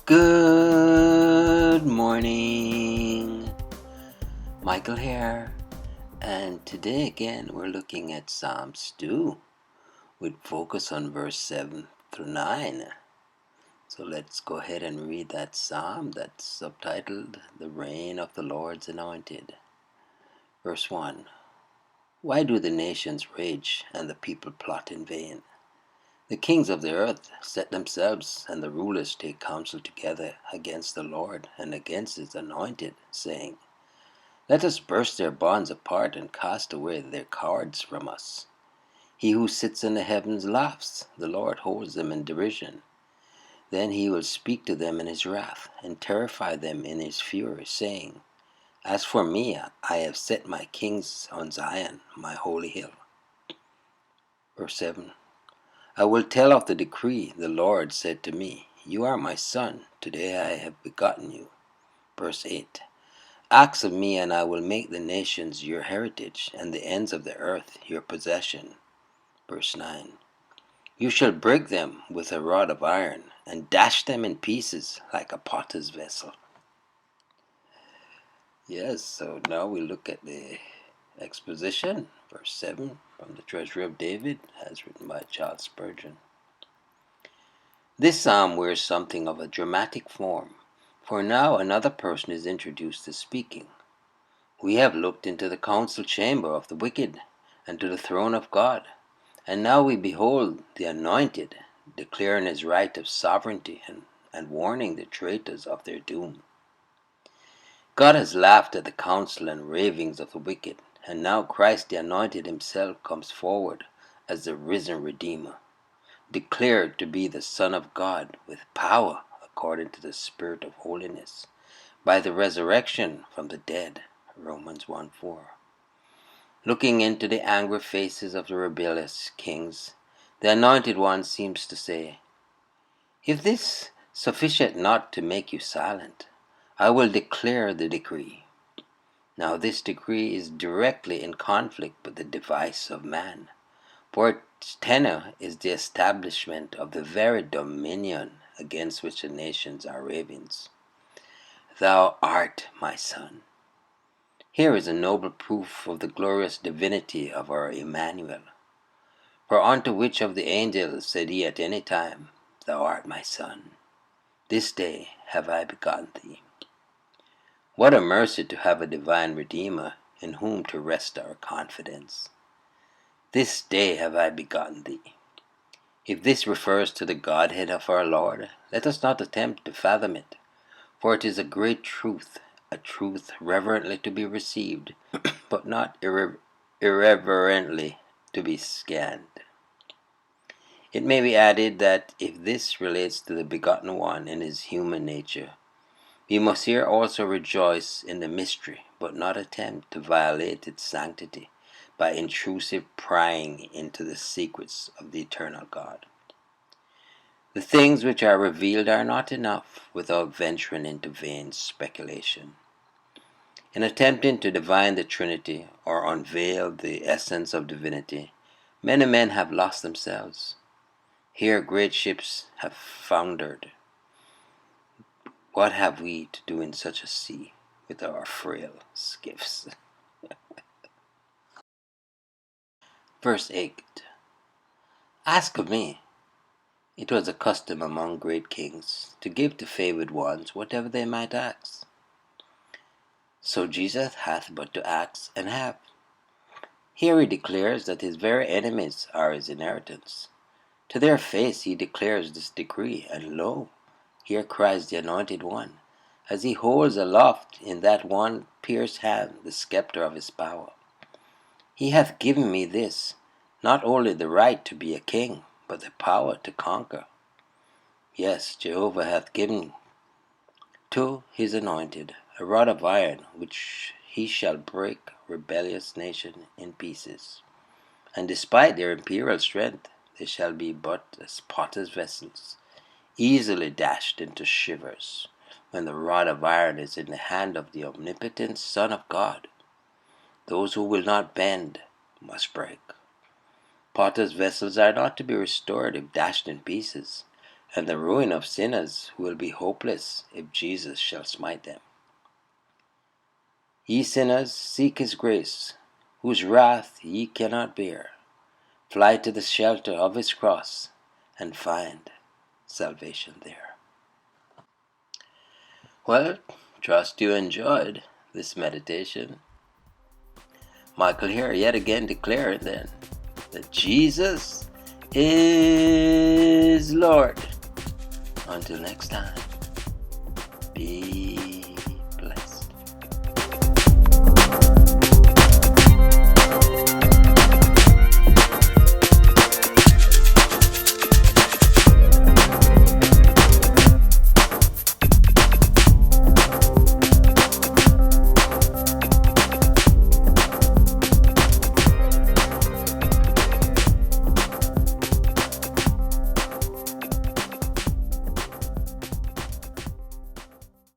Good morning, Michael here, and today again we're looking at Psalms 2 with focus on verse 7 through 9. So let's go ahead and read that psalm that's subtitled The Reign of the Lord's Anointed. Verse 1. Why do the nations rage and the people plot in vain? The kings of the earth set themselves, and the rulers take counsel together against the Lord and against his anointed, saying, Let us burst their bonds apart and cast away their cords from us. He who sits in the heavens laughs, the Lord holds them in derision. Then he will speak to them in his wrath, and terrify them in his fury, saying, As for me, I have set my kings on Zion, my holy hill. Verse 7. I will tell of the decree. The Lord said to me, You are my son, today I have begotten you. Verse 8. Ask of me, and I will make the nations your heritage, and the ends of the earth your possession. Verse 9. You shall break them with a rod of iron, and dash them in pieces like a potter's vessel. Yes, so now we look at the exposition, verse 7, from the Treasury of David, as written by Charles Spurgeon. This psalm wears something of a dramatic form, for now another person is introduced as speaking. We have looked into the council chamber of the wicked, and to the throne of God, and now we behold the Anointed, declaring his right of sovereignty and warning the traitors of their doom. God has laughed at the counsel and ravings of the wicked, and now Christ the Anointed himself comes forward as the risen Redeemer, declared to be the Son of God with power according to the Spirit of holiness, by the resurrection from the dead. Romans 1:4. Looking into the angry faces of the rebellious kings, the Anointed One seems to say, If this sufficient not to make you silent, I will declare the decree. Now this decree is directly in conflict with the device of man, for its tenor is the establishment of the very dominion against which the nations are ravens. Thou art my son. Here is a noble proof of the glorious divinity of our Emmanuel. For unto which of the angels said he at any time, Thou art my son, this day have I begotten thee? What a mercy to have a divine Redeemer in whom to rest our confidence. This day have I begotten thee. If this refers to the Godhead of our Lord, let us not attempt to fathom it, for it is a great truth, a truth reverently to be received, but not irreverently to be scanned. It may be added that if this relates to the begotten one in his human nature, we must here also rejoice in the mystery, but not attempt to violate its sanctity by intrusive prying into the secrets of the eternal God. The things which are revealed are not enough without venturing into vain speculation. In attempting to divine the Trinity or unveil the essence of divinity, many men have lost themselves. Here great ships have foundered. What have we to do in such a sea with our frail skiffs? Verse 8. Ask of me. It was a custom among great kings to give to favored ones whatever they might ask. So Jesus hath but to ask and have. Here he declares that his very enemies are his inheritance. To their face he declares this decree, and lo, here cries the Anointed One, as he holds aloft in that one pierced hand the scepter of his power. He hath given me this, not only the right to be a king, but the power to conquer. Yes, Jehovah hath given to his anointed a rod of iron, which he shall break rebellious nation in pieces. And despite their imperial strength, they shall be but as potter's vessels, easily dashed into shivers, when the rod of iron is in the hand of the omnipotent Son of God. Those who will not bend must break. Potter's vessels are not to be restored if dashed in pieces, and the ruin of sinners will be hopeless if Jesus shall smite them. Ye sinners, seek his grace, whose wrath ye cannot bear. Fly to the shelter of his cross, and find salvation there. Well, trust you enjoyed this meditation. Michael here yet again declaring then that Jesus is Lord. Until next time, be